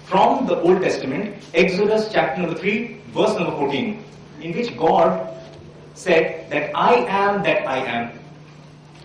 from the Old Testament, Exodus chapter number 3, verse number 14, in which God said that I am that I am.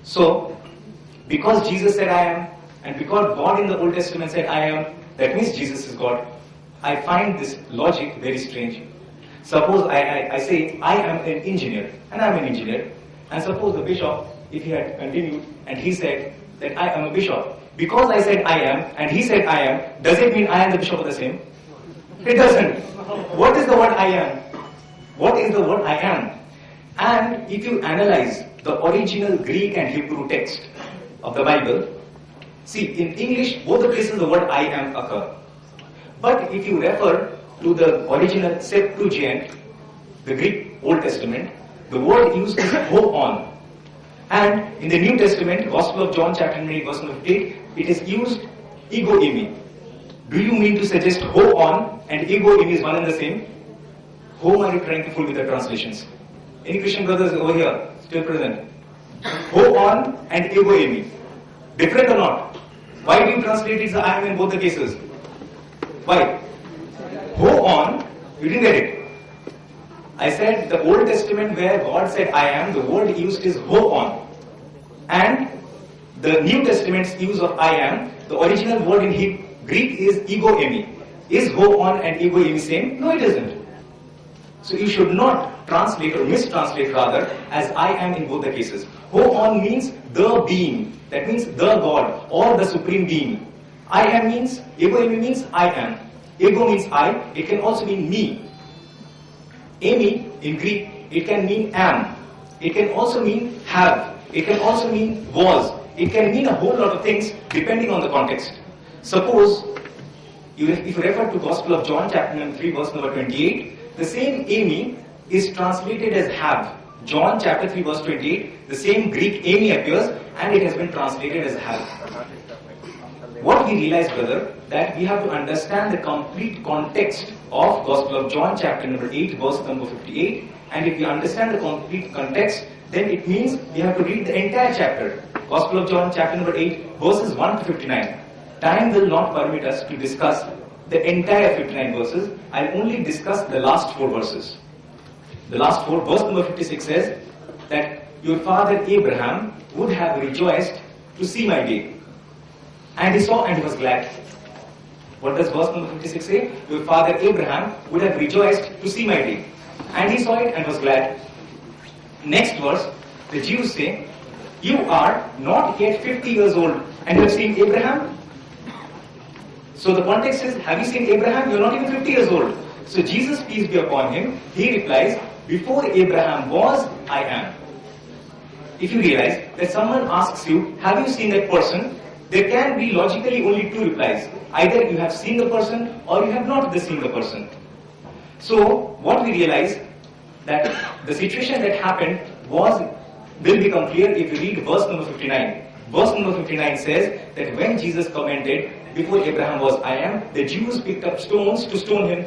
So, because Jesus said I am, and because God in the Old Testament said I am, that means Jesus is God. I find this logic very strange. Suppose I say I am an engineer, and I am an engineer, and suppose the bishop, if he had continued, and he said that I am a bishop, because I said I am, and he said I am, does it mean I and the bishop are the same? It doesn't. What is the word I am? What is the word I am? And if you analyze the original Greek and Hebrew text of the Bible, see, in English, both the places the word I am occur. But if you refer to the original Septuagint, the Greek Old Testament, the word used is ho on. And in the New Testament, Gospel of John chapter 8, verse 58, it is used ego eimi. Do you mean to suggest ho on and ego eimi is one and the same? Whom are you trying to fool with the translations? Any Christian brothers over here still present? Ho on and ego eimi. Different or not? Why do you translate it as I am in both the cases? Why? Ho on, you didn't get it. I said the Old Testament where God said I am, the word used is ho on. And the New Testament's use of I am, the original word in Greek is ego eimi. Is ho on and ego eimi same? No, it isn't. So you should not translate or mistranslate rather as I am in both the cases. Ho on means the being. That means the God or the supreme being. I am means, ego eimi means I am. Ego means I, it can also mean me. Eimi in Greek, it can mean am. It can also mean have. It can also mean was. It can mean a whole lot of things depending on the context. Suppose, if you refer to Gospel of John chapter number 3 verse number 28, the same eimi is translated as have. John chapter 3 verse 28, the same Greek eimi appears and it has been translated as have. What we realize, brother, that we have to understand the complete context of Gospel of John chapter number 8 verse number 58, and if we understand the complete context, then it means we have to read the entire chapter. Gospel of John chapter number 8 verses 1 to 59. Time will not permit us to discuss the entire 59 verses. I'll only discuss the last 4 verses. The last 4, verse number 56 says that your father Abraham would have rejoiced to see my day. And he saw and he was glad. What does verse number 56 say? Your father Abraham would have rejoiced to see my day. And he saw it and was glad. Next verse, the Jews say, you are not yet 50 years old and you have seen Abraham? So the context is, have you seen Abraham? You are not even 50 years old. So Jesus, peace be upon him, he replies, before Abraham was, I am. If you realize that someone asks you, have you seen that person? There can be logically only 2 replies. Either you have seen the person or you have not seen the person. So what we realize that the situation that happened will become clear if you read verse number 59. Verse number 59 says that when Jesus commented, before Abraham was I am, the Jews picked up stones to stone him.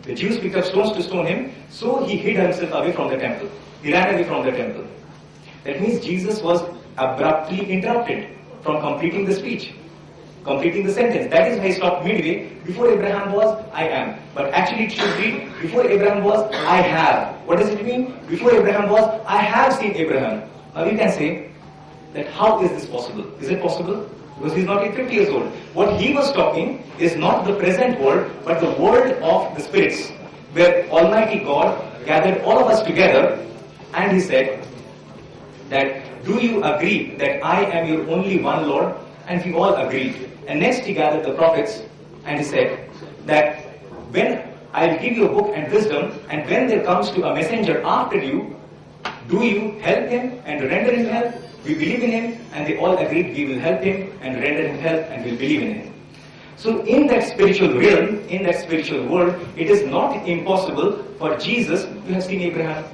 The Jews picked up stones to stone him, so he hid himself away from the temple. He ran away from the temple. That means Jesus was abruptly interrupted from completing the speech, completing the sentence. That is why he stopped midway. Before Abraham was, I am. But actually it should read, before Abraham was, I have. What does it mean? Before Abraham was, I have seen Abraham. Now you can say that how is this possible? Is it possible? Because he is not yet 50 years old. What he was talking is not the present world, but the world of the spirits, where Almighty God gathered all of us together and he said that, do you agree that I am your only one Lord? And we all agreed. And next he gathered the prophets and he said that when I will give you a book and wisdom, and when there comes to a messenger after you, do you help him and render him help? We believe in him, and they all agreed we will help him and render him help and will believe in him. So in that spiritual realm, in that spiritual world, it is not impossible for Jesus to have seen Abraham.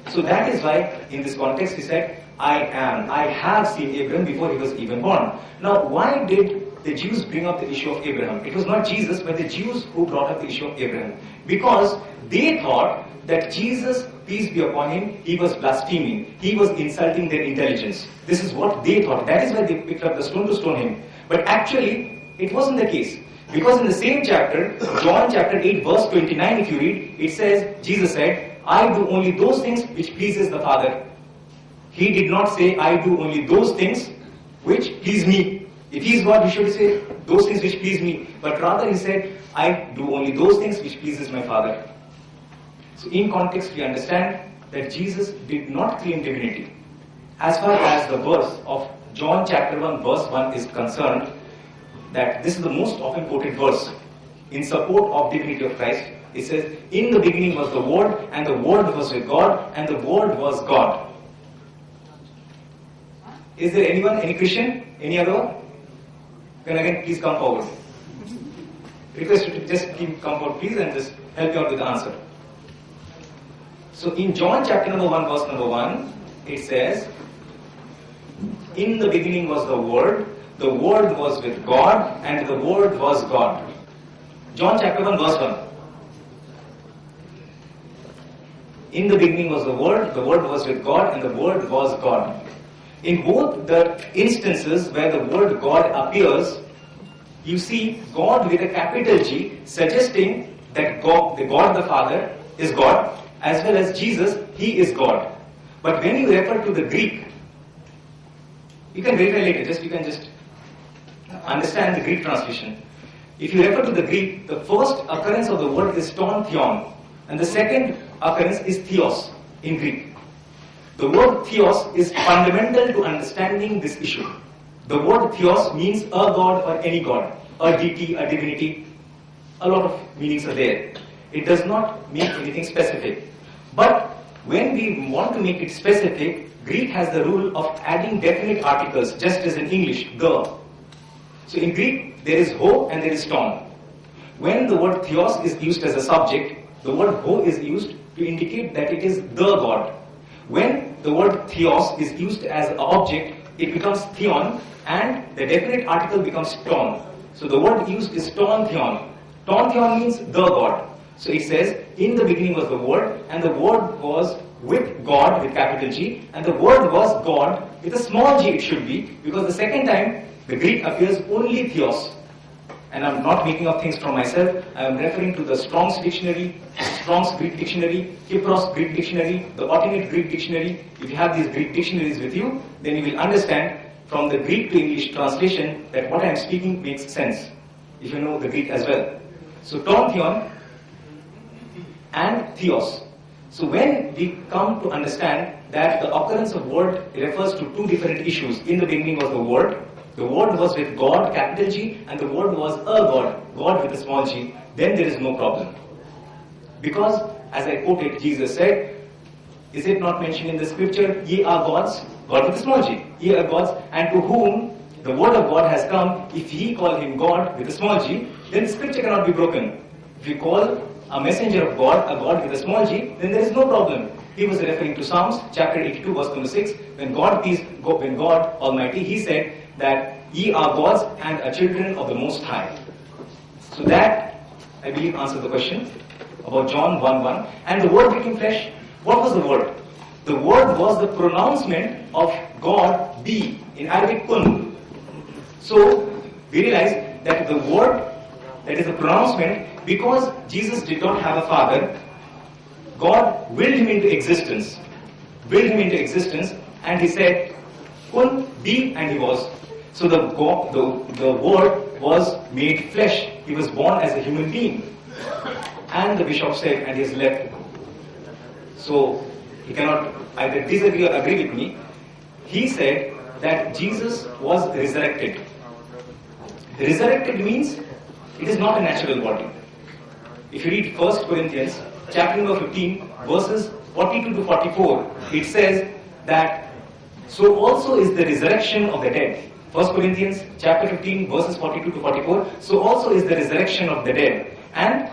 So that is why in this context he said, I am. I have seen Abraham before he was even born. Now why did the Jews bring up the issue of Abraham? It was not Jesus, but the Jews who brought up the issue of Abraham. Because they thought that Jesus, peace be upon him, he was blaspheming. He was insulting their intelligence. This is what they thought. That is why they picked up the stone to stone him. But actually, it wasn't the case. Because in the same chapter, John chapter 8 verse 29, if you read, it says, Jesus said, I do only those things which pleases the Father. He did not say, I do only those things which please me. If he is God, he should say, those things which please me. But rather he said, I do only those things which pleases my Father. So in context, we understand that Jesus did not claim divinity. As far as the verse of John chapter 1 verse 1 is concerned, that this is the most often quoted verse in support of divinity of Christ. It says, in the beginning was the Word, and the Word was with God, and the Word was God. Is there anyone, any Christian, any other one? Then again, please come forward. Request you to just come forward, please, and just help you out with the answer. So in John chapter number 1, verse number 1, it says, in the beginning was the Word was with God, and the Word was God. John chapter 1, verse 1. In the beginning was the Word was with God, and the Word was God. In both the instances where the word God appears, you see God with a capital G, suggesting that God the Father is God, as well as Jesus, He is God. But when you refer to the Greek, you can verify later, you can just understand the Greek translation. If you refer to the Greek, the first occurrence of the word is ton theon, and the second occurrence is theos in Greek. The word theos is fundamental to understanding this issue. The word theos means a god or any god, a deity, a divinity. A lot of meanings are there. It does not mean anything specific. But when we want to make it specific, Greek has the rule of adding definite articles, just as in English, the. So in Greek, there is ho and there is ton. When the word theos is used as a subject, the word ho is used to indicate that it is the god. When the word theos is used as an object, it becomes theon, and the definite article becomes ton. So the word used is ton theon. Ton theon means the God. So it says, in the beginning was the Word, and the Word was with God with capital G, and the Word was God with a small g it should be, because the second time the Greek appears only theos. And I'm not making up things from myself. I am referring to the Strong's Dictionary, Strong's Greek Dictionary, Kypros Greek Dictionary, the Alternate Greek Dictionary. If you have these Greek dictionaries with you, then you will understand from the Greek to English translation that what I am speaking makes sense, if you know the Greek as well. So ton theon and theos. So when we come to understand that the occurrence of word refers to two different issues. In the beginning was the Word was with God, capital G, and the Word was a God, God with a small g, then there is no problem. Because, as I quoted, Jesus said, is it not mentioned in the scripture, ye are gods, God with a small g, ye are gods, and to whom the word of God has come, if ye call him God with a small g, then the scripture cannot be broken. If you call a messenger of God, a God with a small g, then there is no problem. He was referring to Psalms chapter 82 verse number 6, when God Almighty, He said that ye are gods and are children of the Most High. So that, I believe, answers the question about John 1:1. And the Word became flesh. What was the Word? The Word was the pronouncement of God be, in Arabic kun. So we realize that the Word, that is the pronouncement, because Jesus did not have a father, God willed him into existence. And He said, kun, be, and He was. So the Word was made flesh. He was born as a human being. And the bishop said, and he has left. So he cannot either disagree or agree with me. He said that Jesus was resurrected. Resurrected means it is not a natural body. If you read 1 Corinthians chapter number 15 verses 42 to 44, it says that so also is the resurrection of the dead. 1 Corinthians chapter 15 verses 42 to 44, so also is the resurrection of the dead. And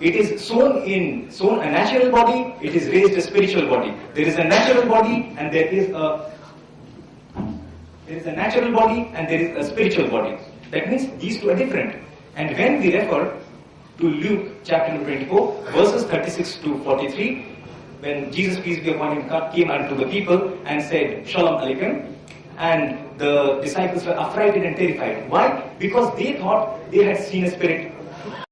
it is sown a natural body, it is raised a spiritual body. There is a natural body and there is a natural body and there is a spiritual body. That means these two are different. And when we refer to Luke chapter 24 verses 36 to 43, when Jesus, peace be upon him, came unto the people and said, Shalom Aleichem, and the disciples were affrighted and terrified. Why? Because they thought they had seen a spirit.